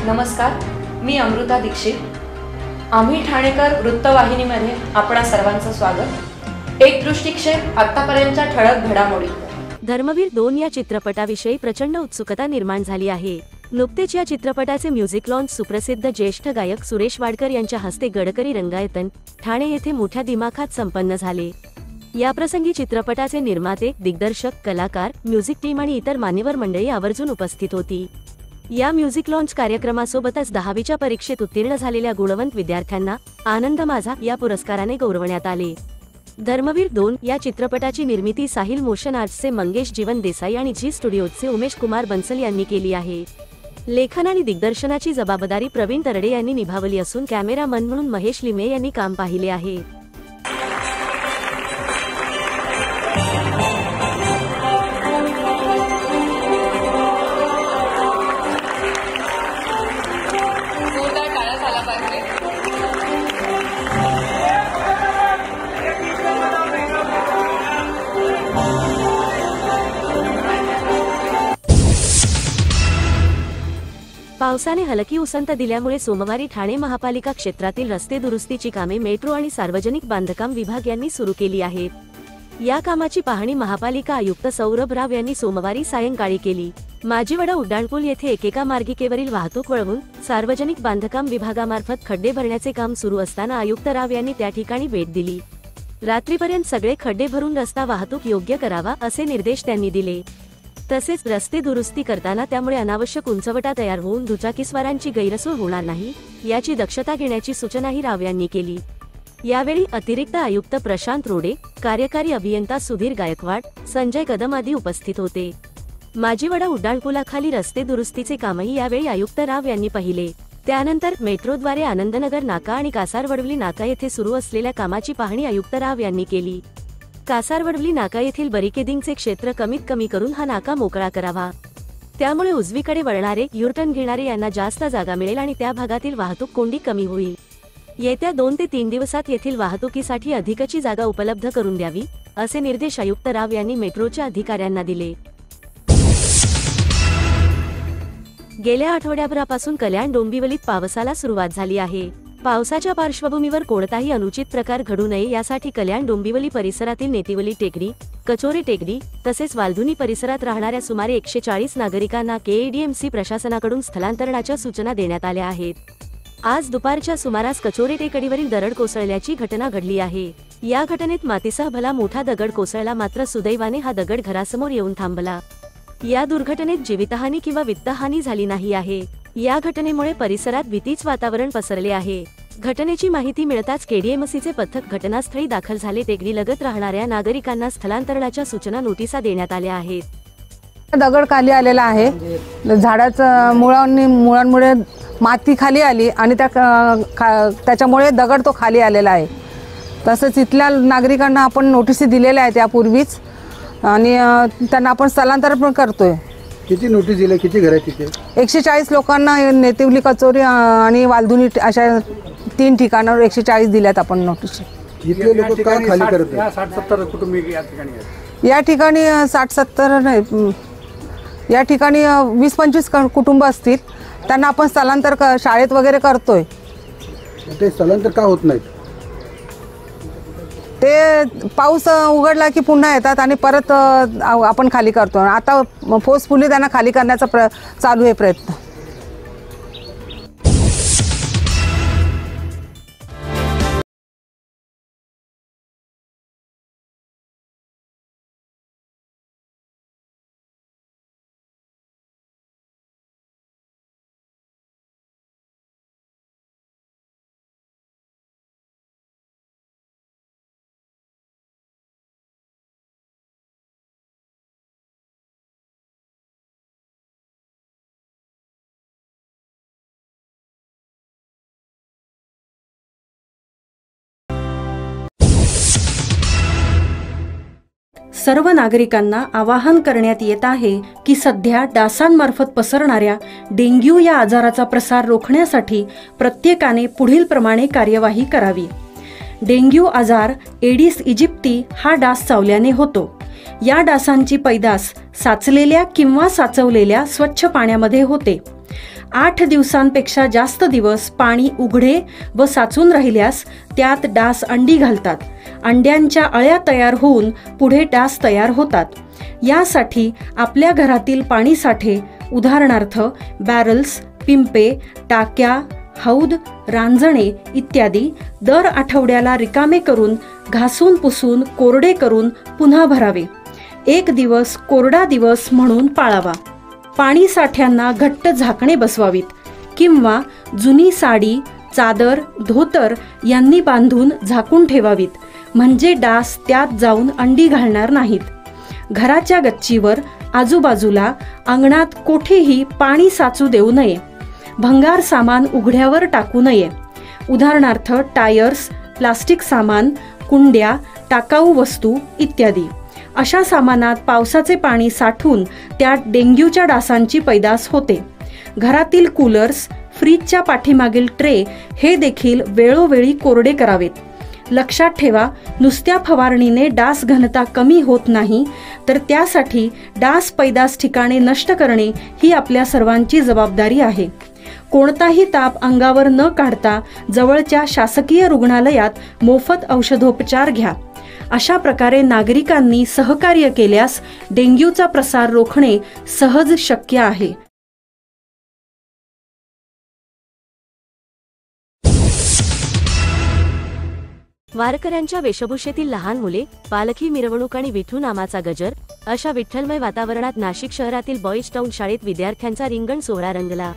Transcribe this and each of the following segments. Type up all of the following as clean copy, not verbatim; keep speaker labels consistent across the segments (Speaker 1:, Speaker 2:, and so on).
Speaker 1: नमस्कार, मी अमृता दीक्षित. आम्ही ठाणेकर वृत्तवाहिनीमध्ये आपणा सर्वांचं स्वागत. एक दृष्टिक्षेप आतापर्यंतच्या ठळक घडामोडी.
Speaker 2: धर्मवीर 2 या चित्रपटाविषयी प्रचंड उत्सुकता निर्माण झाली आहे. नुकतेच या चित्रपटाचे म्युझिक लॉन्च सुप्रसिद्ध ज्येष्ठ गायक सुरेश वाडकर यांच्या हस्ते गडकरी रंगायतन ठाणे येथे मोठ्या दिमाखात संपन्न झाले. याप्रसंगी चित्रपटाचे निर्माते, दिग्दर्शक, कलाकार, म्युझिक टीम आणि इतर मान्यवर मंडळी आवर्जून उपस्थित होती. या म्युझिक लॉन्च कार्यक्रमासोबतच 10वीच्या परीक्षेत उत्तीर्ण झालेल्या गुणवंत विद्यार्थ्यांना आनंद माझा या पुरस्काराने गौरवण्यात आले. धर्मवीर 2 या चित्रपटाची निर्मिती साहिल मोशन आर्ट्सचे मंगेश जीवन देसाई आणि झी स्टुडिओजचे उमेश कुमार बन्सल यांनी केली आहे. लेखन आणि दिग्दर्शनाची जबाबदारी प्रवीण तरडे यांनी निभावली असून कॅमेरामन म्हणून महेश लिमे यांनी काम पाहिले आहे. पावसाने हलकी उसंत दिल्यामुळे सोमवारी ठाणे महापालिका क्षेत्रातील रस्ते दुरुस्तीची कामे मेट्रो आणि सार्वजनिक बांधकाम विभाग यांनी सुरू केली आहेत. या कामाची पाहणी महापालिका आयुक्त सौरभ राव यांनी सोमवारी सायंकाळी केली. माजीवडा उड्डाणपूल येथे एकेका मार्गिकेवरील वाहतूक वळवून सार्वजनिक बांधकाम विभागामार्फत खड्डे भरण्याचे काम सुरू असताना आयुक्त राव यांनी त्या ठिकाणी भेट दिली. रात्रीपर्यंत सगळे खड्डे भरून रस्ता वाहतूक योग्य करावा असे निर्देश त्यांनी दिले. तसेच रस्ते दुरुस्ती करताना त्यामुळे अनावश्यक उंचवटा तयार होऊन दुचाकीस्वारांची गैरसोय होणार नाही याची दक्षता घेण्याची सूचनाही राव यांनी केली. यावेळी अतिरिक्त आयुक्त प्रशांत रोडे, कार्यकारी अभियंता सुधीर गायकवाड, संजय कदम आदी उपस्थित होते. माजीवडा उड्डाणपुलाखाली रस्ते दुरुस्तीचे कामही यावेळी आयुक्त राव यांनी पाहिले. त्यानंतर मेट्रोद्वारे आनंदनगर नाका आणि कासारवडवली नाका येथे सुरू असलेल्या कामाची पाहणी आयुक्त राव यांनी केली. कासारवडवली नाका येथील बॅरिकेडिंगचे क्षेत्र कमीत कमी करून हा नाका मोकळा करावा. त्यामुळे उजवीकडे वळणारे, युटर्न घेणारे यांना जास्त जागा मिळेल आणि त्या भागातील वाहतूक कोंडी कमी होईल. येत्या 2 ते 3 दिवसात येथील वाहतुकीसाठी अधिकची जागा उपलब्ध करून द्यावी असे निर्देश आयुक्त राव यांनी मेट्रोच्या अधिकाऱ्यांना दिले. गेल्या आठवड्याभरापासून कल्याण डोंबिवलीत पावसाला सुरुवात झाली आहे. पावसाच्या पार्श्वभूमीवर कोणताही अनुचित प्रकार घडू नये यासाठी कल्याण डोंबिवली परिसरातील नेतिवली टेकडी, कचोरे टेकडी तसेच वालधुनी परिसरात राहणाऱ्या सुमारे 140 नागरिकांना केएडीएमसी प्रशासनाकडून स्थलांतरणाच्या सूचना देण्यात आल्या आहेत. आज दुपारच्या सुमारास कचोरे टेकडीवरील दगड कोसळल्याची घटना घडली आहे. या घटनेत मातीसह भला मोठा दगड कोसळला, मात्र सुदैवाने हा दगड घरासमोर येऊन थांबला. या दुर्घटनेत जीवितहानी किंवा वित्तहानी झाली नाही आहे. या घटनेमुळे परिसरात भीतीचे वातावरण पसरले आहे. घटनेची माहिती मिळताच केडीएमसीचे पथक घटनास्थळी दाखल झाले. टेकडीलगत राहणाऱ्या नागरिकांना स्थलांतरणाच्या सूचना नोटिसा देण्यात आल्या आहेत.
Speaker 3: दगड खाली आलेला आहे. झाडाच्या मुळांमुळे माती खाली आली आणि त्याच्यामुळे दगड तो खाली आलेला आहे. तसंच इथल्या नागरिकांना आपण नोटिसी दिलेल्या आहेत यापूर्वीच आणि त्यांना आपण स्थलांतर पण करतोय.
Speaker 4: किती नोटीस दिले, किती घर आहेत तिथे?
Speaker 3: 140 लोकांना नेतिवली, कचोरी आणि वालधुनी अशा 3 ठिकाणावर 140 दिल्यात आपण नोटीस.
Speaker 4: इथले लोक काय खाली करत आहेत?
Speaker 5: 60-70 कुटुंबीय या ठिकाणी आहेत.
Speaker 3: या ठिकाणी 60-70 नाही, या ठिकाणी 20-25 कुटुंब असतील. त्यांना आपण स्थलांतर शाळेत वगैरे करतोय.
Speaker 4: ते स्थलांतर का होत नाहीत?
Speaker 3: ते पाऊस उघडला की पुन्हा येतात आणि परत आपण खाली करतो. आता फोर्सफुली त्यांना खाली करण्याचा चालू आहे प्रयत्न.
Speaker 6: सर्व नागरिकांना आवाहन करण्यात येत आहे की सध्या डासांमार्फत पसरणाऱ्या डेंग्यू या आजाराचा प्रसार रोखण्यासाठी प्रत्येकाने पुढील प्रमाणे कार्यवाही करावी. डेंग्यू आजार एडिस इजिप्ती हा डास चावल्याने होतो. या डासांची पैदास साचलेल्या किंवा साचवलेल्या स्वच्छ पाण्यामध्ये होते. 8 दिवसांपेक्षा जास्त दिवस पाणी उघडे व साचून राहिल्यास त्यात डास अंडी घालतात. अंड्यांच्या अळ्या तयार होऊन पुढे डास तयार होतात. यासाठी आपल्या घरातील पाणी साठे उदाहरणार्थ बॅरल्स, पिंपे, टाक्या, हौद, रांजणे इत्यादी दर आठवड्याला रिकामे करून घासून पुसून कोरडे करून पुन्हा भरावे. 1 दिवस कोरडा दिवस म्हणून पाळावा. पाणी साठ्यांना घट्ट झाकणे बसवावीत किंवा जुनी साडी, चादर, धोतर यांनी बांधून झाकून ठेवावीत, म्हणजे डास त्यात जाऊन अंडी घालणार नाहीत. घराच्या गच्चीवर, आजूबाजूला, अंगणात कोठेही पाणी साचू देऊ नये. भंगार सामान उघड्यावर टाकू नये. उदाहरणार्थ टायर्स, प्लास्टिक सामान, कुंड्या, टाकाऊ वस्तू इत्यादी. अशा सामानात पावसाचे पाणी साठून त्यात डेंग्यूच्या डासांची पैदास होते. घरातील कूलर्स, फ्रीजच्या पाठीमागील ट्रे हे देखील वेळोवेळी कोरडे करावेत. लक्षात ठेवा, नुसत्या फवारणीने डास घनता कमी होत नाही, तर त्यासाठी डास पैदास ठिकाणे नष्ट करणे ही आपल्या सर्वांची जबाबदारी आहे. कोणताही ताप अंगावर न काढता जवळच्या शासकीय रुग्णालयात मोफत औषधोपचार घ्या. अशा प्रकारे नागरिकांनी सहकार्य केल्यास डेंग्यूचा प्रसार रोखणे सहज शक्य आहे.
Speaker 2: वारकऱ्यांच्या वेशभूषेतील लहान मुले, पालखी मिरवणूक आणि विठू नामाचा गजर अशा विठ्ठलमय वातावरणात नाशिक शहरातील बॉईज टाउन शाळेत विद्यार्थ्यांचा रिंगण सोहळा रंगला.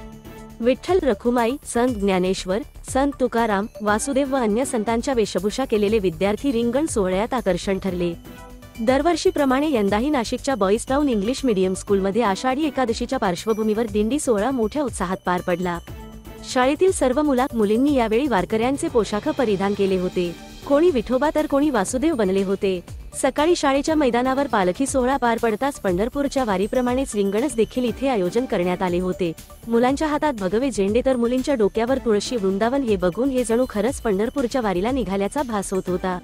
Speaker 2: विठ्ठल रखुमाई, संत ज्ञानेश्वर, संत तुकाराम, वासुदेव व अन्य संतांच्या वेशभूषा केलेले विद्यार्थी रिंगण सोहळ्यात आकर्षण ठरले. दरवर्षीप्रमाणे यंदाही नाशिकच्या बॉईज टाउन इंग्लिश मीडियम स्कूलमध्ये आषाढी एकादशीच्या पार्श्वभूमीवर दिंडी सोहळा मोठ्या उत्साहात पार पडला. शाळेतील सर्व मुलींनी यावेळी वारकऱ्यांचे पोशाख परिधान केले होते. कोणी विठोबा तर कोणी वासुदेव बनले होते. सकाळी शाळेच्या मैदानावर पालखी सोहळा पार पडताच पंढरपूरच्या वारीप्रमाणेच रिंगणच देखील इथे आयोजन करण्यात आले होते. मुलांच्या हातात भगवे झेंडे तर मुलींच्या डोक्यावर तुळशी वृंदावन हे बघून हे जणू खरंच पंढरपूरच्या वारीला निघाल्याचा भास होत होता.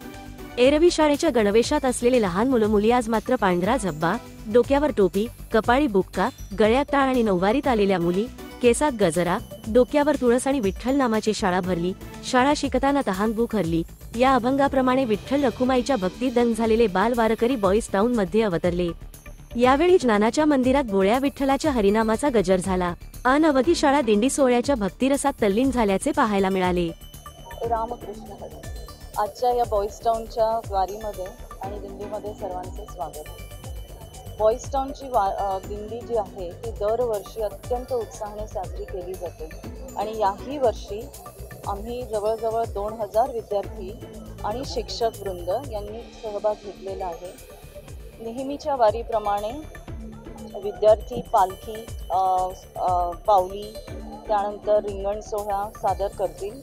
Speaker 2: एरवी शाळेच्या गणवेशात असलेले लहान मुली आज मात्र पांढरा झब्बा, डोक्यावर टोपी, कपाळी बुक्का, गळ्यात टाळ आणि नऊवारीत आलेल्या मुली, केसात गजरा, डोक्यावर तुळस आणि विठ्ठल नामाची शाळा भरली. शाळा शिकताना तहान भूक हरली या अभंगाप्रमाणे विठ्ठल रखुमाईच्या भक्तीत दंग झालेले बाल वारकरी बॉईज टाउन मध्ये अवतरले. यावेळी ज्ञानाच्या मंदिरात भोळ्या विठ्ठलाच्या हरिनामाचा गजर झाला. अनवधी शाळा दिंडी सोहळ्याच्या भक्तिरसात तल्लीन झाल्याचे पाहायला मिळाले.
Speaker 7: रामकृष्ण हरी. आजच्या या बॉईज टाउनच्या वारीमध्ये आणि दिंडीमध्ये सर्वांचे स्वागत. बॉईज टाउनची दिंडी जी आहे ती दरवर्षी अत्यंत उत्साहाने साजरी केली जाते आणि याही वर्षी आम्ही जवळजवळ 2000 विद्यार्थी आणि शिक्षक वृंद यांनी सहभाग घेतलेला आहे. नेहमीच्या वारीप्रमाणे विद्यार्थी पालखी, पावली, त्यानंतर रिंगण सोहळा सादर करतील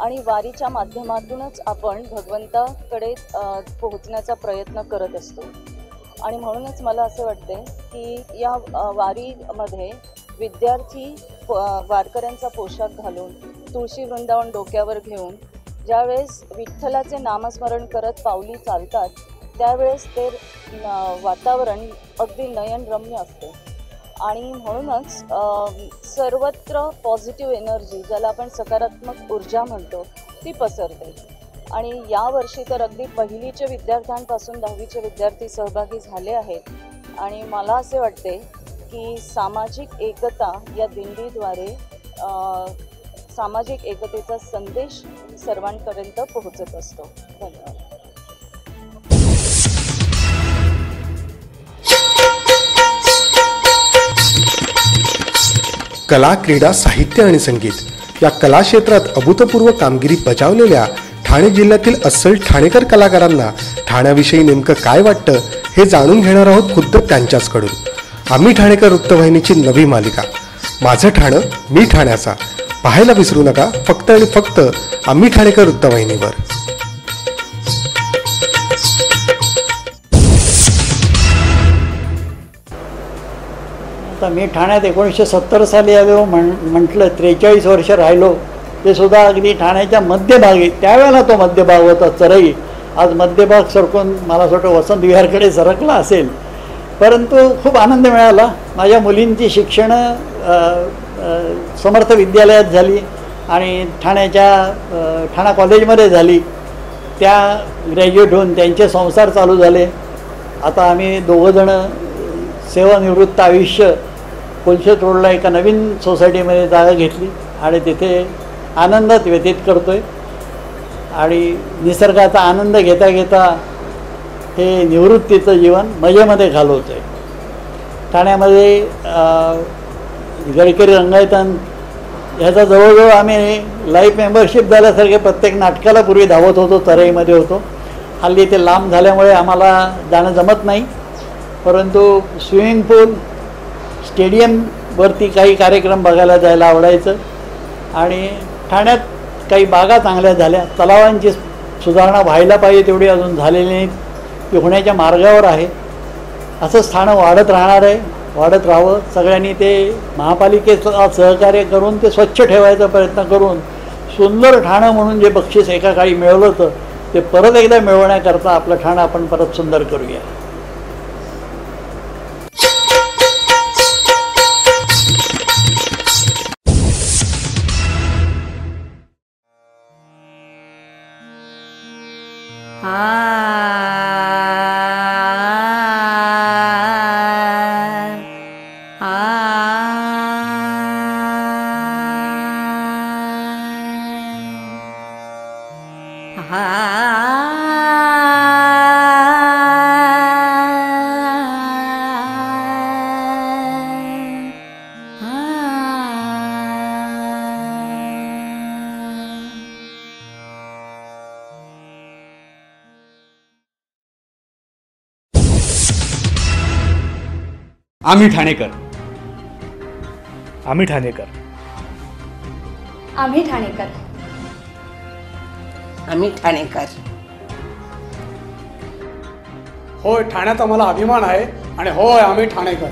Speaker 7: आणि वारीच्या माध्यमातूनच आपण भगवंताकडे पोहोचण्याचा प्रयत्न करत असतो. आणि म्हणूनच मला असे वाटते की या वारीमध्ये विद्यार्थी वारकऱ्यांचा पोशाख घालून तुळशी वृंदावन डोक्यावर घेऊन ज्यावेळेस विठ्ठलाचे नामस्मरण करत पावली चालतात त्यावेळेस ते वातावरण अगदी नयनरम्य असते आणि म्हणूनच सर्वत्र पॉझिटिव्ह एनर्जी, ज्याला आपण सकारात्मक ऊर्जा म्हणतो, ती पसरते. आणि यावर्षी तर अगदी पहिलीचे विद्यार्थ्यांपासून 10वीचे विद्यार्थी सहभागी झाले आहेत आणि मला असे वाटते की सामाजिक एकता या दिंडीद्वारे सामाजिक एकतेचा संदेश सर्वांपर्यंत पोहोचत असतो. धन्यवाद.
Speaker 8: कला, क्रीडा, साहित्य आणि संगीत या कला क्षेत्रात अभूतपूर्व कामगिरी बजावलेल्या ठाणे जिल्ह्यातील अस्सल ठाणेकर कलाकारांना ठाण्याविषयी नेमकं काय वाटतं हे जाणून घेणार आहोत खुद्द त्यांच्याचकडून. आम्ही ठाणेकर वृत्तवाहिनीची नवी मालिका माझं ठाणं मी ठाण्याचा पाहायला विसरू नका, फक्त आणि फक्त आम्ही ठाणेकर वृत्तवाहिनीवर.
Speaker 9: आता मी ठाण्यात 1970 साली आलो म्हटलं 43 वर्ष राहिलो. ते सुद्धा अगदी ठाण्याच्या मध्यभागी, त्यावेळेला तो मध्यभाग होता चरई. आज मध्यभाग सरकून मला असं वाटतं वसंत विहारकडे सरकला असेल. परंतु खूप आनंद मिळाला. माझ्या मुलींची शिक्षणं समर्थ विद्यालयात झाली आणि ठाण्याच्या ठाणा कॉलेजमध्ये झाली. त्या ग्रॅज्युएट होऊन त्यांचे संसार चालू झाले. आता आम्ही दोघंजणं सेवानिवृत्त आयुष्य कोलशेत रोडला एका नवीन सोसायटीमध्ये जागा घेतली आणि तिथे आनंदात व्यतीत करतो आहे आणि निसर्गाचा आनंद घेता घेता हे निवृत्तीचं जीवन मजेमध्ये घालवतो आहे. ठाण्यामध्ये गडकरी रंगायतन ह्याचा जवळजवळ आम्ही लाईफ मेंबरशिप झाल्यासारखे प्रत्येक नाटकाला पूर्वी धावत होतो, तराईमध्ये होतो. हल्ली ते लांब झाल्यामुळे आम्हाला जाणं जमत नाही, परंतु स्विमिंग पूल स्टेडियमवरती काही कार्यक्रम बघायला जायला आवडायचं. आणि ठाण्यात काही बागा चांगल्या झाल्या, तलावांची सुधारणा व्हायला पाहिजे तेवढी अजून झालेली नाही, ती होण्याच्या मार्गावर आहे. असंच ठाणं वाढत राहणार आहे, वाढत राहावं. सगळ्यांनी ते महापालिकेचं सहकार्य करून ते स्वच्छ ठेवायचा प्रयत्न करून सुंदर ठाणं म्हणून जे बक्षीस एका काळी मिळवलं होतं ते परत एकदा मिळवण्याकरता आपलं ठाणं आपण परत सुंदर करूया.
Speaker 5: आम्ही ठाणेकर.
Speaker 10: आम्ही ठाणेकर.
Speaker 11: आम्ही ठाणेकर.
Speaker 12: आम्ही ठाणेकर.
Speaker 5: होय, ठाण्यात आम्हाला अभिमान आहे आणि होय आम्ही ठाणेकर.